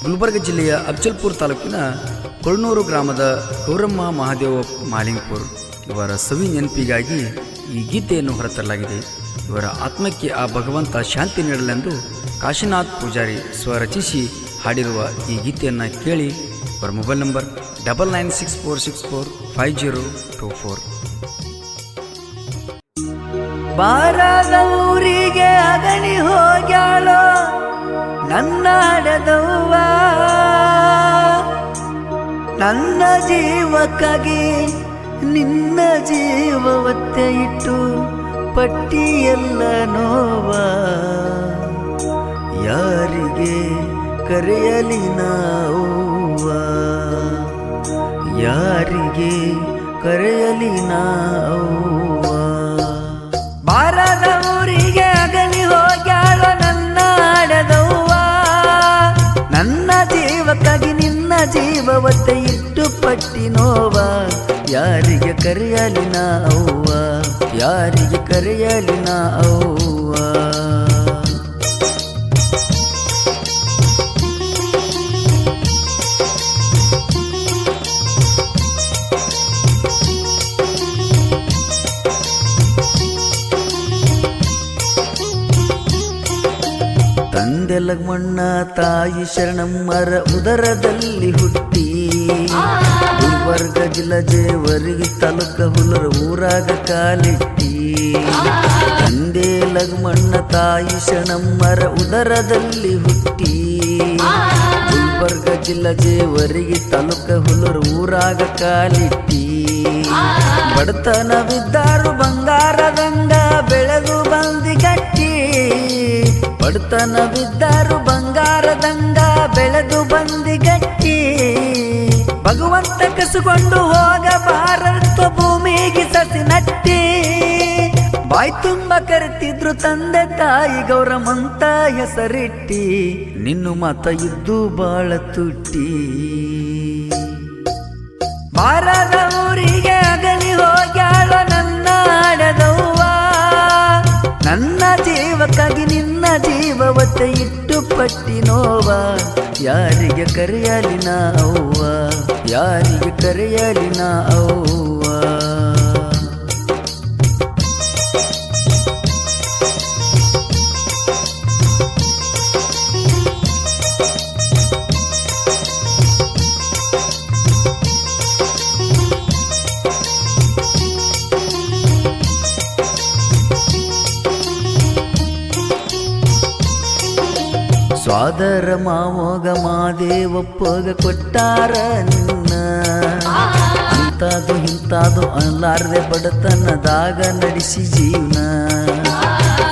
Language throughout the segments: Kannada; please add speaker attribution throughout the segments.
Speaker 1: ಗುಲ್ಬರ್ಗ ಜಿಲ್ಲೆಯ ಅಫಜಲ್ಪುರ ತಾಲೂಕಿನ ಕೊಳ್ನೂರು ಗ್ರಾಮದ ಗೌರಮ್ಮ ಮಹಾದೇವ ಮಾಲಿಂಗ್ಪುರ್ ಇವರ ಸವಿ ನೆನಪಿಗಾಗಿ ಈ ಗೀತೆಯನ್ನು ಹೊರತರಲಾಗಿದೆ. ಇವರ ಆತ್ಮಕ್ಕೆ ಆ ಭಗವಂತ ಶಾಂತಿ ನೀಡಲೆಂದು ಕಾಶಿನಾಥ್ ಪೂಜಾರಿ ಸ್ವರಚಿಸಿ ಹಾಡಿರುವ ಈ ಗೀತೆಯನ್ನು ಕೇಳಿ. ಇವರ ಮೊಬೈಲ್ ನಂಬರ್ 9964645024.
Speaker 2: ಬಾರದ ಊರಿಗೆ ಅಗಣಿ ಹೋಗ್ಯಾಳೋ ನನ್ನ ಹಡದವ್ವ, ನನ್ನ ಜೀವಕ್ಕಾಗಿ ನಿನ್ನ ಜೀವವತ್ತೆ ಇಟ್ಟು ಪಟ್ಟಿಯೆಲ್ಲ ನೋವ. ಯಾರಿಗೆ ಕರೆಯಲಿ ನಾವ್ವ, ಯಾರಿಗೆ ಕರೆಯಲಿ ನಾವ್ವ. ಬಾರದ ಊರಿಗೆ ಅಗಲಿ ಹೋಗ್ಯಾಳ ನನ್ನ ಆಡದವ್ವ, ನನ್ನ ಜೀವಕ್ಕಾಗಿ ನಿನ್ನ ಜೀವವತ್ತೆ ಇಟ್ಟು ಪಟ್ಟಿ ನೋವ. ಯಾರಿಗೆ ಕರೆಯಲಿ ನಾವ್ವ, ಯಾರಿಗೆ ಕರೆಯಲಿ ನಾವ್ವ. ತಂದೆ ಲಗ್ಮಣ್ಣ ತಾಯಿ ಶರಣಮ್ಮರ ಉದರದಲ್ಲಿ ಹುಟ್ಟಿ ಗುಲ್ಬರ್ಗ ಜಿಲ್ಲಾ ಜೇವರ್ಗಿ ತಾಲೂಕ ಹುಲರ ಊರಾಗ ಕಾಲಿಟ್ಟಿ. ತಂದೆ ಲಗ್ಮಣ್ಣ ತಾಯಿ ಶರಣಮ್ಮರ ಉದರದಲ್ಲಿ ಹುಟ್ಟಿ ಗುಲ್ಬರ್ಗ ಜಿಲ್ಲಾ ಜೇವರ್ಗಿ ತಾಲೂಕ ಹುಲರ ಊರಾಗ ಕಾಲಿಟ್ಟಿ. ಬಡತನವಿದ್ದಾರು ಬಂಗಾರದಂಗ ಬೆಳೆದು ಬಂದಿ ಗಟ್ಟಿ, ಬಡತನವಿದ್ದಾರು ಬಂಗಾರದಂಗ ಬೆಳೆದು ಬಂದಿ ಗಟ್ಟಿ. ಭಗವಂತ ಕಸುಕೊಂಡು ಹೋಗಬಾರತ್ತ ಭೂಮಿಗೆ ಸಸಿ ನಟ್ಟಿ. ಬಾಯ್ ತುಂಬ ಕರೆತಿದ್ರು ತಂದೆ ತಾಯಿ ಗೌರಮ್ಮಂತ ಹೆಸರಿಟ್ಟಿ. ನಿನ್ನು ಮಾತ ಇದ್ದು ಬಾಳ ತುಟ್ಟಿ. ಬಾರದ ಊರಿಗೆ ಅಗಲಿ ಹೋಗ್ಯಾಳ ನನ್ನ ಆಡದವ್ವ, ನನ್ನ ಜೀವಕ್ಕಾಗಿ ನಿನ್ನ ಜೀವವತ್ತೆ ಇಟ್ಟು ಪಟ್ಟಿ ನೋವ. ಯಾರಿಗೆ ಕರೆಯಲಿ ನಾವ್ವ, ಯಾರಿಗೆ ಕರೆಯಲಿ ನಾವ್ವ. ಸ್ವಾದರ ಮಾವೋಗ ಮಾದೇವಪ್ಪಗ ಕೊಟ್ಟಾರ ನಿನ್ನ, ಇಂತಾದು ಇಂತಾದು ಅನ್ಲಾರ್ದೆ ಬಡತನದಾಗ ನಡೆಸಿ ಜೀವನ.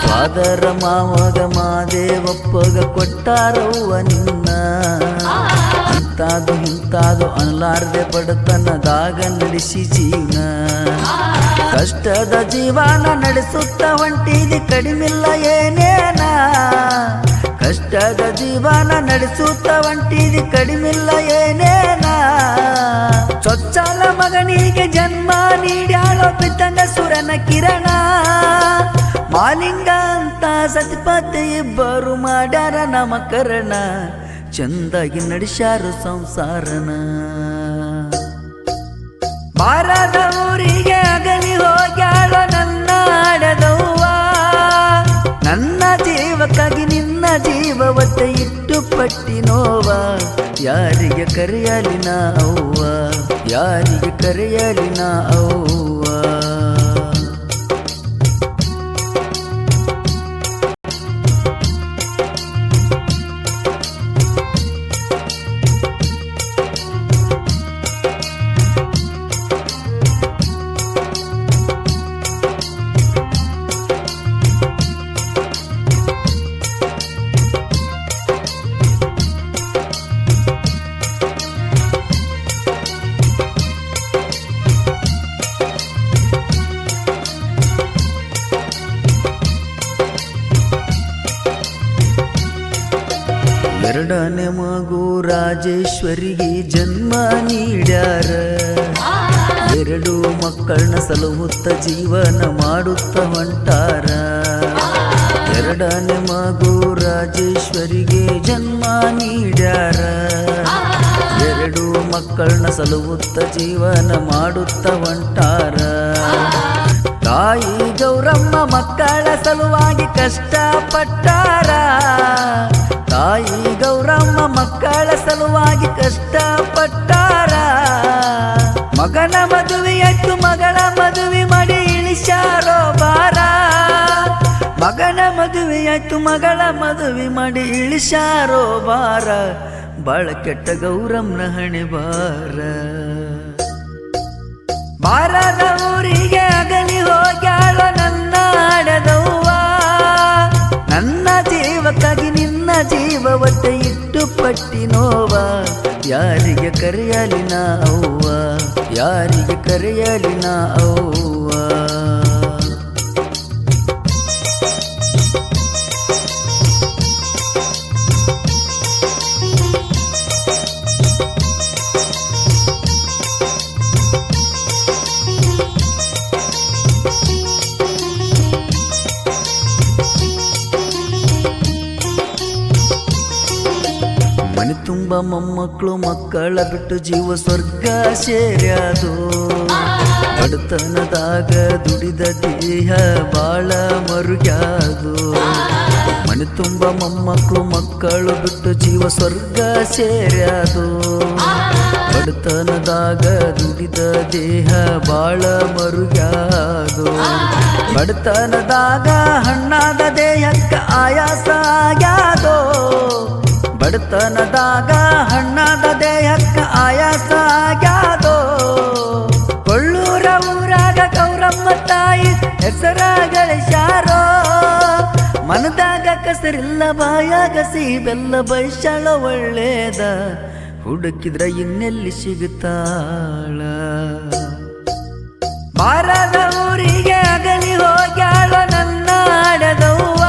Speaker 2: ಸ್ವಾದರ ಮಾವೋಗ ಮಾದೇವಪ್ಪಗ ಕೊಟ್ಟಾರವ್ವ ನಿನ್ನ, ಇಂತಾದು ಇಂತಾದು ಅನ್ಲಾರ್ದೆ ಬಡತನದಾಗ ನಡೆಸಿ ಜೀವನ. ಕಷ್ಟದ ಜೀವನ ನಡೆಸುತ್ತ ಹೊಂಟಿದಿ ಕಡಿಮಿಲ್ಲ ಏನೇನ, ಕಷ್ಟದ ಜೀವನ ನಡೆಸುತ್ತ ಹೊಂಟಿದಿ ಕಡಿಮಿಲ್ಲ ಏನೇನ. ಚೊಚ್ಚಲ ಮಗನಿಗೆ ಜನ್ಮ ನೀಡ್ಯಾಳೋ ಬಿತ್ತಂಗ ಸುರನ ಕಿರಣ. ಮಾಲಿಂಗ ಅಂತ ಸತಿಪತಿ ಇಬ್ಬರು ಮಾಡ್ಯಾರ ನಾಮಕರಣ, ಚಂದಾಗಿ ನಡೆಸ್ಯಾರು ಸಂಸಾರನ. ಬಾರದ ಊರಿಗೆ ಅಗಲಿ ಹೋಗ್ಯಾಳ ನನ್ನ ಆಡದವ್ವ, ನನ್ನ ಜೀವಕ್ಕಾಗಿ ನಿನ್ನ ಜೀವವತ್ತೆ ಇಟ್ಟು ಪಟ್ಟಿ ನೋವ. ಯಾರಿಗೆ ಕರೆಯಲಿ ನಾವ್ವ, ಯಾರಿಗೆ ಕರೆಯಲಿ ನಾವ್ವ. ಎರಡನೇ ಮಗು ರಾಜೇಶ್ವರಿಗೆ ಜನ್ಮ ನೀಡ್ಯಾರ. ಎರಡು ಮಕ್ಕಳನ್ನ ಸಲಹುತ್ತ ಜೀವನ ಮಾಡುತ್ತ ಹೊಂಟಾರ. ಎರಡನೇ ಮಗು ರಾಜೇಶ್ವರಿಗೆ ಜನ್ಮ ನೀಡ್ಯಾರ. ಮಕ್ಕಳನ್ನ ಸಲುಹುತ್ತ ಜೀವನ ಮಾಡುತ್ತ ಹೊಂಟಾರ. ತಾಯಿ ಗೌರಮ್ಮ ಮಕ್ಕಳ ಸಲುವಾಗಿ ಕಷ್ಟಪಟ್ಟಾರ. ತಾಯಿ ಗೌರಮ್ಮ ಮಕ್ಕಳ ಸಲುವಾಗಿ ಕಷ್ಟಪಟ್ಟಾರ. ಮಗನ ಮದುವೆಯಾಯ್ತು ಮಗಳ ಮದುವೆ ಮಾಡಿ ಇಳಿಸ್ಯಾರೋ ಬಾರ. ಮಗನ ಮದುವೆಯಾಯ್ತು ಮಗಳ ಮದುವೆ ಮಾಡಿ ಇಳಿಸ್ಯಾರೋ ಬಾರ. ಬಾಳ ಕೆಟ್ಟ ಗೌರಮ್ಮನ ಹಣೆ ಬಾರ. ಬಾರದ ಊರಿಗೆ ಅಗಲಿ ಹೋಗ್ಯಾಳ ನನ್ನ ಆಡದವ್ವ. ನನ್ನ ಜೀವಕ್ಕಾಗಿ ನಿನ್ನ ಜೀವವತ್ತೆ ಇಟ್ಟು ಪಟ್ಟಿ ನೋವ. ಯಾರಿಗೆ ಕರೆಯಲಿ ನಾ ಅವ್ವ, ಯಾರಿಗೆ ಕರೆಯಲಿ ನಾ ಅವ್ವ. ಮನೆ ತುಂಬ ಮೊಮ್ಮಕ್ಕಳು ಮಕ್ಕಳ ಬಿಟ್ಟು ಜೀವ ಸ್ವರ್ಗ ಸೇರ್ಯಾದು. ಬಡತನದಾಗ ದುಡಿದ ದೇಹ ಬಾಳ ಮರುಗ್ಯಾದು. ಮನೆ ತುಂಬ ಮೊಮ್ಮಕ್ಕಳು ಮಕ್ಕಳು ಬಿಟ್ಟು ಜೀವ ಸ್ವರ್ಗ ಸೇರ್ಯಾದು. ಬಡತನದಾಗ ದುಡಿದ ದೇಹ ಬಾಳ ಮರುಗ್ಯಾದು. ಬಡತನದಾಗ ಹಣ್ಣಾದ ದೇಹಕ್ಕ ಆಯಾಸ ಆಗ್ಯಾದೋ. ಬಡತನದಾಗ ಹಣ್ಣಾದ ದೇಹಕ್ಕ ಆಯಾಸ ಆಗ್ಯಾದೋ. ಕೊಳ್ಳೂರ ಊರಾಗ ಗೌರಮ್ಮ ತಾಯಿ ಹೆಸರ ಗಳಿಸ್ಯಾರೋ. ಮನದಾಗ ಕಸರಿಲ್ಲ ಬಾಯಾಗ ಸಿಹಿಬೆಲ್ಲ ಬೈಶಾಳ ಒಳ್ಳೇದ. ಹುಡುಕಿದ್ರ ಇನ್ನೆಲ್ಲಿ ಸಿಗುತ್ತಾಳ. ಬಾರದ ಊರಿಗೆ ಅಗಲಿ ಹೋಗ್ಯಾಳ ನನ್ನ ಆಡದವ್ವ.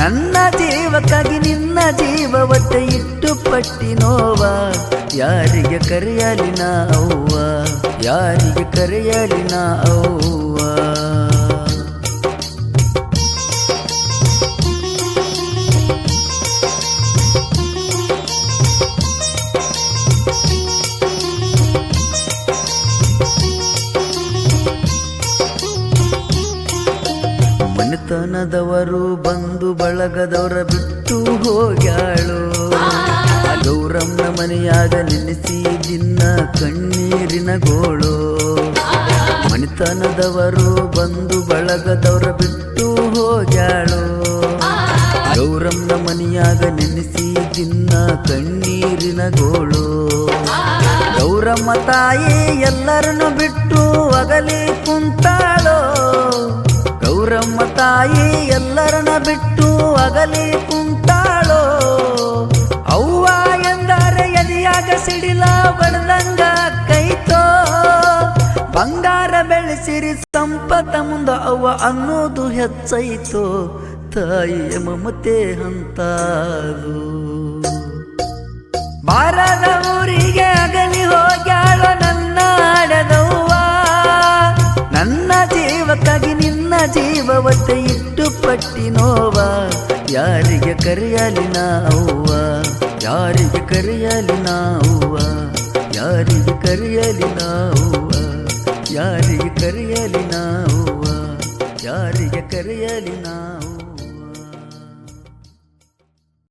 Speaker 2: ನನ್ನ ಜೀವಕ್ಕಾಗಿ ನಿನ್ನ ಜೀವವತ್ತೆ ಇಟ್ಟು ಪಟ್ಟಿ ನೋವ. ಯಾರಿಗೆ ಕರೆಯಲಿ ನಾ ಅವ್ವ, ಯಾರಿಗೆ ಕರೆಯಲಿ ನಾ ಅವ್ವ. ಮನೆತನದವರು ಬಂದು ಬಳಗದವರ ಬಿಟ್ಟು ಹೋಗ್ಯಾಳು. ಗೌರಮ್ಮನ ಮನೆಯಾಗ ನೆನೆಸಿ ದಿನ ಕಣ್ಣೀರಿನ ಗೋಳು. ಮನೆತನದವರು ಬಂದು ಬಳಗದವರ ಬಿಟ್ಟು ಹೋಗ್ಯಾಳು. ಗೌರಮ್ಮನ ಮನೆಯಾಗ ನೆನೆಸಿ ದಿನ ಕಣ್ಣೀರಿನ ಗೋಳು. ಗೌರಮ್ಮ ತಾಯಿ ಎಲ್ಲರನ್ನು ಬಿಟ್ಟು ಅಗಲಿ ಕುಂತಾಳೋ. ಗೌರಮ್ಮ ತಾಯಿ ಎಲ್ಲರನ್ನ ಬಿಟ್ಟು ಅಗಲಿ ಕುಂತಾಳೋ. ಅವ್ವ ಎಂದರೆ ಎದೆಯಾಗ ಸಿಡಿಲ ಬಡ್ದಂಗ ಕೈತೋ. ಬಂಗಾರ ಬೆಳೆಸಿರಿ ಸಂಪತ್ತ ಮುಂದ ಅವ್ವ ಅನ್ನೋದು ಹೆಚ್ಚೈತೋ. ತಾಯಿಯ ಮಮತೆ ಹಂತಾದು. ಬಾರದ ಊರಿಗೆ ಅಗಲಿ ಹೋಗ್ಯಾಳ ನನ್ನ ಆಡದವ್ವ. ನನ್ನ ಜೀವಕ್ಕಾಗಿ ನಿನ್ನ ಜೀವವತ್ತೆ ಇಟ್ಟು ಪಟ್ಟಿ ನೋವ. ಯಾರಿಗೆ ಕರೆಯಲಿ ನಾ ಅವ್ವ, ಯಾರಿಗೆ ಕರೆಯಲಿ ನಾ ಅವ್ವ, ಯಾರಿಗೆ ಕರೆಯಲಿ ನಾ ಅವ್ವ, ಯಾರಿಗೆ ಕರೆಯಲಿ ನಾ ಅವ್ವ, ಯಾರಿಗೆ ಕರೆಯಲಿ ನಾ ಅವ್ವ.